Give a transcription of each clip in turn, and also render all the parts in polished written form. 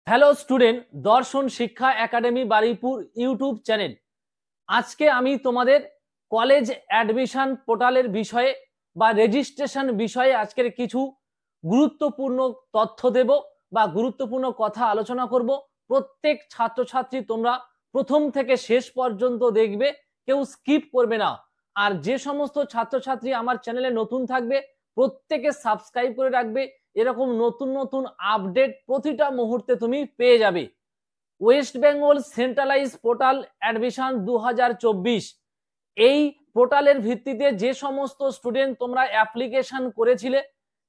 Hello student, দর্শন শিক্ষা academy Baruipur YouTube channel. আজকে আমি তোমাদের কলেজ অ্যাডমিশন পোর্টালের বিষয়ে বা রেজিস্ট্রেশন বিষয়ে আজকের কিছু গুরুত্বপূর্ণ তথ্য দেব বা গুরুত্বপূর্ণ কথা আলোচনা করব। প্রত্যেক ছাত্রছাত্রী তোমরা প্রথম থেকে শেষ পর্যন্ত দেখবে, কেউ স্কিপ করবে না। আর যে সমস্ত ছাত্রছাত্রী আমার চ্যানেলে নতুন থাকবে প্রত্যেকে সাবস্ক্রাইব করে রাখবে, এরকম নতুন নতুন আপডেট প্রতিটা মুহূর্তে তুমি পেয়ে যাবে। West Bengal centralise portal admission 2024, এই পোর্টালের ভিত্তিতে যে সমস্ত স্টুডেন্ট তোমরা অ্যাপ্লিকেশন করেছিলে,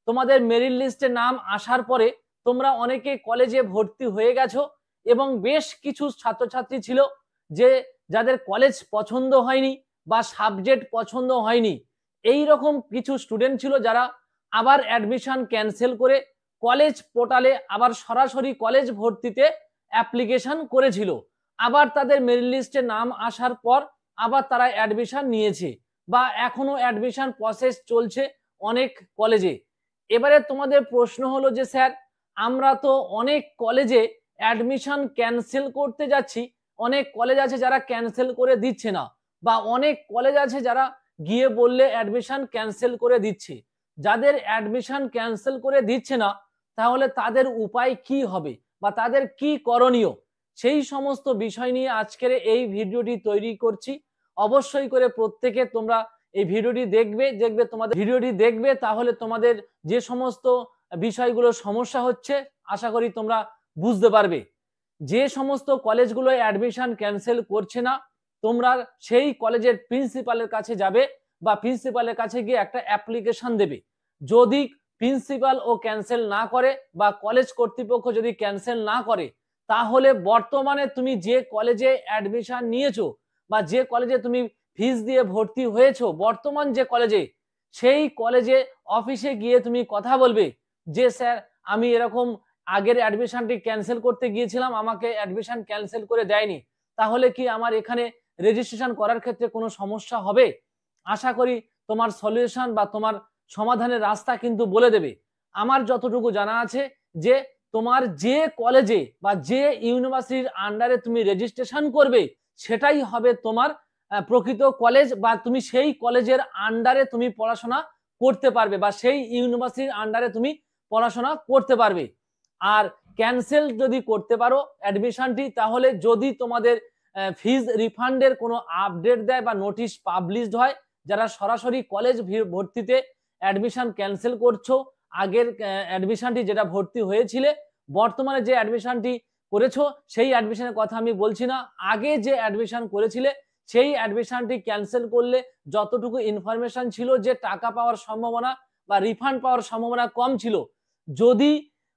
তোমাদের মেরিট লিস্টে নাম আসার পরে তোমরা অনেকে কলেজে ভর্তি হয়ে গেছো এবং বেশ কিছু ছাত্রছাত্রী ছিল যে যাদের কলেজ পছন্দ হয়নি বা সাবজেক্ট পছন্দ হয়নি। এই রকম কিছু স্টুডেন্ট ছিল যারা আবার অ্যাডমিশন ক্যান্সেল করে কলেজ পোর্টালে আবার সরাসরি কলেজ ভর্তিতে অ্যাপ্লিকেশন করেছিল। আবার তাদের মেরিট লিস্টে নাম আসার পর আবার তারা অ্যাডমিশন নিয়েছে বা এখনো অ্যাডমিশন প্রসেস চলছে অনেক কলেজে। এবারে তোমাদের প্রশ্ন হলো যে স্যার, আমরা তো অনেক কলেজে অ্যাডমিশন ক্যান্সেল করতে যাচ্ছি, অনেক কলেজ আছে যারা ক্যান্সেল করে দিচ্ছে না, বা অনেক কলেজ আছে যারা গিয়ে বললে অ্যাডমিশন ক্যান্সেল করে দিচ্ছে। যাদের অ্যাডমিশন ক্যান্সেল করে দিচ্ছে না তাহলে তাদের উপায় কি হবে বা তাদের কি করণীয়, সেই সমস্ত বিষয় নিয়ে আজকের এই ভিডিওটি তৈরি করছি। অবশ্যই করে প্রত্যেকে তোমরা এই ভিডিওটি দেখবে তোমাদের ভিডিওটি দেখবে, তাহলে তোমাদের যে সমস্ত বিষয়গুলো সমস্যা হচ্ছে আশা করি তোমরা বুঝতে পারবে। যে সমস্ত কলেজগুলো অ্যাডমিশন ক্যান্সেল করছে না, তোমরা সেই কলেজের প্রিন্সিপালের কাছে যাবে বা প্রিন্সিপালের কাছে গিয়ে একটা অ্যাপ্লিকেশন দেবে। যদি প্রিন্সিপাল ও ক্যান্সেল না করে বা কলেজ কর্তৃপক্ষ যদি ক্যান্সেল না করে, তাহলে বর্তমানে তুমি যে কলেজে অ্যাডমিশন নিয়েছো বা যে কলেজে তুমি ফিস দিয়ে ভর্তি হয়েছো, বর্তমান যে কলেজে, সেই কলেজে অফিসে গিয়ে তুমি কথা বলবে যে স্যার আমি এরকম আগের অ্যাডমিশনটি ক্যান্সেল করতে গিয়েছিলাম, আমাকে অ্যাডমিশন ক্যান্সেল করে দেয়নি, তাহলে কি আমার এখানে রেজিস্ট্রেশন করার ক্ষেত্রে কোনো সমস্যা হবে? আশা করি তোমার সলিউশন বা তোমার সমাধানের রাস্তা কিন্তু বলে দেবে। আমার যতটুকু জানা আছে যে তোমার যে কলেজে বা যে ইউনিভার্সিটির আন্ডারে তুমি রেজিস্ট্রেশন করবে সেটাই হবে তোমার প্রকৃত কলেজ, বা তুমি সেই কলেজের আন্ডারে তুমি পড়াশোনা করতে পারবে বা সেই ইউনিভার্সিটির আন্ডারে তুমি পড়াশোনা করতে পারবে। আর ক্যান্সেল যদি করতে পারো অ্যাডমিশনটি, তাহলে যদি তোমাদের ফিজ রিফান্ডের কোনো আপডেট দেয় বা নোটিশ পাবলিশড হয়, যারা সরাসরি কলেজ ভর্তিতে অ্যাডমিশন ক্যান্সেল করছো, আগের অ্যাডমিশনটি যেটা ভর্তি হয়েছিলে, বর্তমানে যে অ্যাডমিশনটি করেছো সেই অ্যাডমিশনের কথা আমি বলছি না, আগে যে অ্যাডমিশন করেছিলে সেই অ্যাডমিশনটি ক্যান্সেল করলে যতটুকু ইনফরমেশন ছিল যে টাকা পাওয়ার সম্ভাবনা বা রিফান্ড পাওয়ার সম্ভাবনা কম ছিল, যদি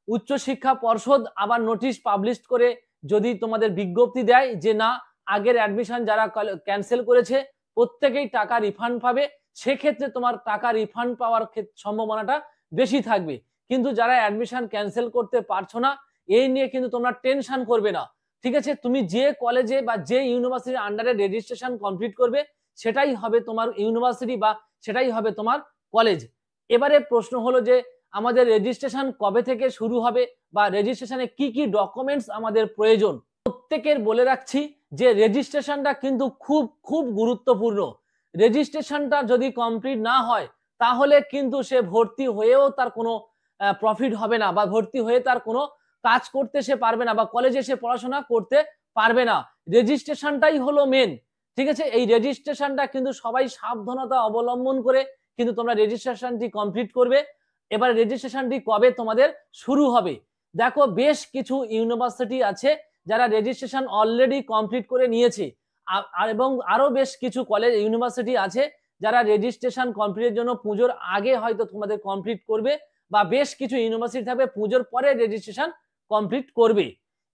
উচ্চশিক্ষা পর্ষদ আবার নোটিশ পাবলিশ করে যদি তোমাদের বিজ্ঞপ্তি দেয় যে না, আগের অ্যাডমিশন যারা ক্যান্সেল করেছে প্রত্যেকেই টাকা রিফান্ড পাবে, সেক্ষেত্রে তোমার টাকা রিফান্ড পাওয়ার সম্ভাবনাটা বেশি থাকবে। কিন্তু যারা অ্যাডমিশন ক্যান্সেল করতে পারছো না, এই নিয়ে কিন্তু তোমরা টেনশন করবে না, ঠিক আছে? তুমি যে কলেজে বা যে ইউনিভার্সিটির আন্ডারে রেজিস্ট্রেশন কমপ্লিট করবে সেটাই হবে তোমার ইউনিভার্সিটি বা সেটাই হবে তোমার কলেজ। এবারে প্রশ্ন হলো যে আমাদের রেজিস্ট্রেশন কবে থেকে শুরু হবে বা রেজিস্ট্রেশনে কি কি ডকুমেন্টস আমাদের প্রয়োজন। প্রত্যেকের বলে রাখছি যে রেজিস্ট্রেশনটা কিন্তু খুব খুব গুরুত্বপূর্ণ। রেজিস্ট্রেশনটা যদি কমপ্লিট না হয় তাহলে কিন্তু সে ভর্তি হয়েও তার কোনো প্রফিট হবে না বা ভর্তি হয়ে তার কোনো কাজ করতে সে পারবে না বা কলেজে সে পড়াশোনা করতে পারবে না। রেজিস্ট্রেশনটাই হলো মেন, ঠিক আছে? এই রেজিস্ট্রেশনটা কিন্তু সবাই সাবধানতা অবলম্বন করে কিন্তু তোমরা রেজিস্ট্রেশনটি কমপ্লিট করবে। এবার রেজিস্ট্রেশনটি কবে তোমাদের শুরু হবে? দেখো, বেশ কিছু ইউনিভার্সিটি আছে যারা রেজিস্ট্রেশন অলরেডি কমপ্লিট করে নিয়েছে, এবং আরো বেশ কিছু কলেজ ইউনিভার্সিটি আছে যারা রেজিস্ট্রেশন কমপ্লিটের জন্য পুজোর আগে হয়তো তোমাদের কমপ্লিট করবে, বা বেশ কিছু ইউনিভার্সিটি থাকবে পুজোর পরে রেজিস্ট্রেশন কমপ্লিট করবে।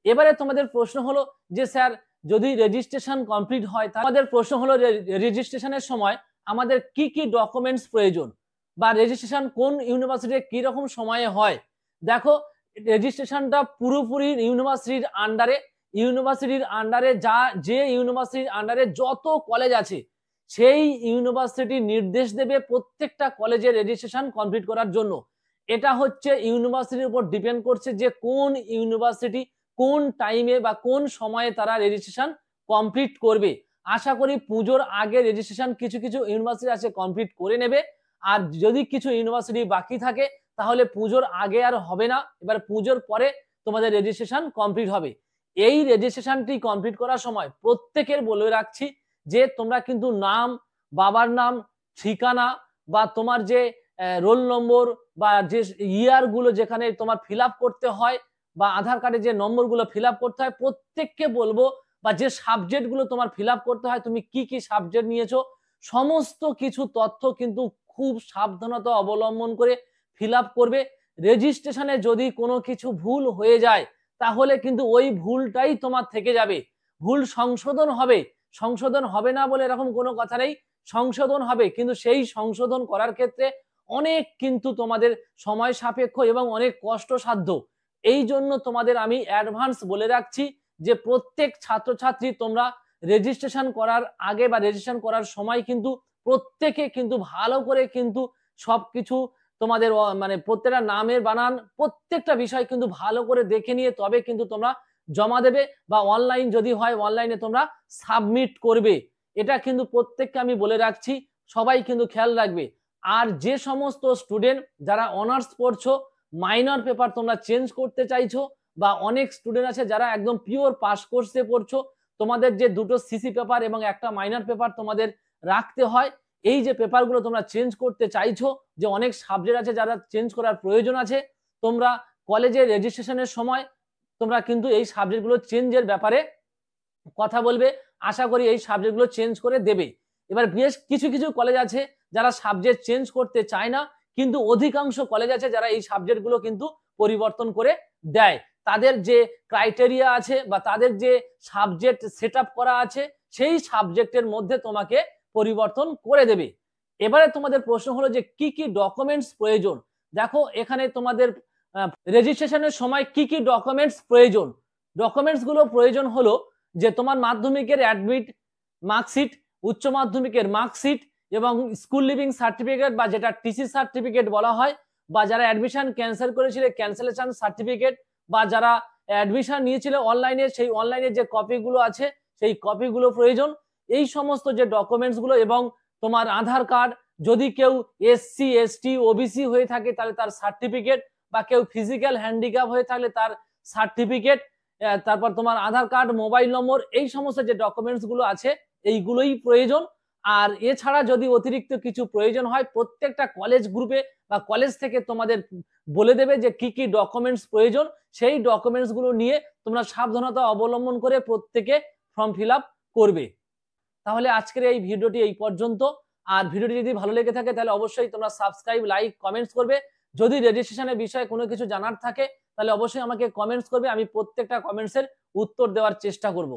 এবারে তোমাদের প্রশ্ন হলো যে স্যার যদি রেজিস্ট্রেশন কমপ্লিট হয়, আমাদের প্রশ্ন হলো রেজিস্ট্রেশনের সময় আমাদের কি কি ডকুমেন্টস প্রয়োজন বা রেজিস্ট্রেশন কোন ইউনিভার্সিটিতে কি রকম সময়ে হয়। দেখো, রেজিস্ট্রেশনটা পুরোপুরি ইউনিভার্সিটির আন্ডারে যে ইউনিভার্সিটির আন্ডারে যত কলেজ আছে সেই ইউনিভার্সিটি নির্দেশ দেবে প্রত্যেকটা কলেজের রেজিস্ট্রেশন কমপ্লিট করার জন্য। এটা হচ্ছে ইউনিভার্সিটির উপর ডিপেন্ড করছে যে কোন ইউনিভার্সিটি কোন টাইমে বা কোন সময়ে তারা রেজিস্ট্রেশন কমপ্লিট করবে। আশা করি পুজোর আগে রেজিস্ট্রেশন কিছু কিছু ইউনিভার্সিটি আছে কমপ্লিট করে নেবে, আর যদি কিছু ইউনিভার্সিটি বাকি থাকে তাহলে পুজোর আগে আর হবে না, এবার পুজোর পরে তোমাদের রেজিস্ট্রেশন কমপ্লিট হবে। এই রেজিস্ট্রেশনটি কমপ্লিট করার সময় প্রত্যেকের বলে রাখছি যে তোমরা কিন্তু নাম, বাবার নাম, ঠিকানা বা তোমার যে রোল নম্বর বা যে ইয়ারগুলো যেখানে তোমার ফিল আপ করতে হয় বা আধার কার্ডে যে নম্বরগুলো ফিল আপ করতে হয়, প্রত্যেককে বলবো, বা যে সাবজেক্টগুলো তোমার ফিল আপ করতে হয়, তুমি কি কি সাবজেক্ট নিয়েছো, সমস্ত কিছু তথ্য কিন্তু খুব সাবধানতা অবলম্বন করে ফিল আপ করবে। রেজিস্ট্রেশনে যদি কোনো কিছু ভুল হয়ে যায় তাহলে কিন্তু ওই ভুলটাই তোমার থেকে যাবে, ভুল সংশোধন হবে। সংশোধন হবে না বলে এরকম কোনো কথা নেই, সংশোধন হবে, কিন্তু সেই সংশোধন করার ক্ষেত্রে অনেক কিন্তু তোমাদের সময় সাপেক্ষ এবং অনেক কষ্টসাধ্য। এই জন্য তোমাদের আমি অ্যাডভান্স বলে রাখছি যে প্রত্যেক ছাত্রছাত্রী তোমরা রেজিস্ট্রেশন করার আগে বা রেজিস্ট্রেশন করার সময় কিন্তু প্রত্যেকে কিন্তু ভালো করে কিন্তু সবকিছু তোমাদের মানে প্রত্যেকটা নামের বানান প্রত্যেকটা বিষয় কিন্তু ভালো করে দেখে নিয়ে তবে কিন্তু তোমরা জমা দেবে, বা অনলাইন যদি হয় অনলাইনে তোমরা সাবমিট করবে। এটা কিন্তু প্রত্যেককে আমি বলে রাখছি, সবাই কিন্তু খেয়াল রাখবে। আর যে সমস্ত স্টুডেন্ট যারা অনার্স পড়ছো, মাইনর পেপার তোমরা চেঞ্জ করতে চাইছো, বা অনেক স্টুডেন্ট আছে যারা একদম পিওর পাস কোর্সে পড়ছো, তোমাদের যে দুটো সিসি পেপার এবং একটা মাইনর পেপার তোমাদের রাখতে হয়, এই যে পেপারগুলো তোমরা চেঞ্জ করতে চাইছো, যে অনেক সাবজেক্ট আছে যারা চেঞ্জ করার প্রয়োজন আছে, তোমরা কলেজে রেজিস্ট্রেশনের সময় তোমরা কিন্তু এই সাবজেক্টগুলো চেঞ্জের ব্যাপারে কথা বলবে। আশা করি এই সাবজেক্টগুলো চেঞ্জ করে দেবে। এবার বেশ কিছু কিছু কলেজ আছে যারা সাবজেক্ট চেঞ্জ করতে চায় না, কিন্তু অধিকাংশ কলেজ আছে যারা এই সাবজেক্টগুলো কিন্তু পরিবর্তন করে দেয়। তাদের যে ক্রাইটেরিয়া আছে বা তাদের যে সাবজেক্ট সেট আপ করা আছে সেই সাবজেক্টের মধ্যে তোমাকে পরিবর্তন করে দেবে। এবারে তোমাদের প্রশ্ন হলো যে কি কি ডকুমেন্টস প্রয়োজন। দেখো এখানে তোমাদের রেজিস্ট্রেশনের সময় কি কি ডকুমেন্টস প্রয়োজন। ডকুমেন্টস গুলো প্রয়োজন হলো যে তোমার মাধ্যমিকের অ্যাডমিট মার্কশিট, উচ্চ মাধ্যমিকের মার্কশিট এবং স্কুল লিভিং সার্টিফিকেট বা যেটা টিসি সার্টিফিকেট বলা হয়, বা যারা অ্যাডমিশন ক্যান্সেল করেছিল ক্যান্সেলেশন সার্টিফিকেট, বা যারা অ্যাডমিশন নিয়েছিল অনলাইনে সেই অনলাইনে যে কপিগুলো আছে সেই কপিগুলো প্রয়োজন। এই সমস্ত যে ডকুমেন্টস গুলো, এবং তোমার আধার কার্ড, যদি কেউ এসসি এসটি ওবিসি হয়ে থাকে তাহলে তার সার্টিফিকেট, বা কেউ ফিজিক্যাল হ্যান্ডিক্যাপ হয়ে থাকলে তার সার্টিফিকেট, তারপর তোমার আধার কার্ড, মোবাইল নম্বর, এই সমস্ত যে ডকুমেন্টস গুলো আছে এইগুলোই প্রয়োজন। আর এছাড়া যদি অতিরিক্ত কিছু প্রয়োজন হয় প্রত্যেকটা কলেজ গ্রুপে বা কলেজ থেকে তোমাদের বলে দেবে যে কি কি ডকুমেন্টস প্রয়োজন, সেই ডকুমেন্টস গুলো নিয়ে তোমরা সাবধানতা অবলম্বন করে প্রত্যেকে ফর্ম ফিল আপ করবে। তাহলে আজকের এই ভিডিওটি এই পর্যন্ত। আর ভিডিওটি যদি ভালো লেগে থাকে তাহলে অবশ্যই তোমরা সাবস্ক্রাইব, লাইক, কমেন্টস করবে। যদি রেজিস্ট্রেশনের বিষয়ে কোনো কিছু জানার থাকে তাহলে অবশ্যই আমাকে কমেন্টস করবে, আমি প্রত্যেকটা কমেন্টসের উত্তর দেওয়ার চেষ্টা করব।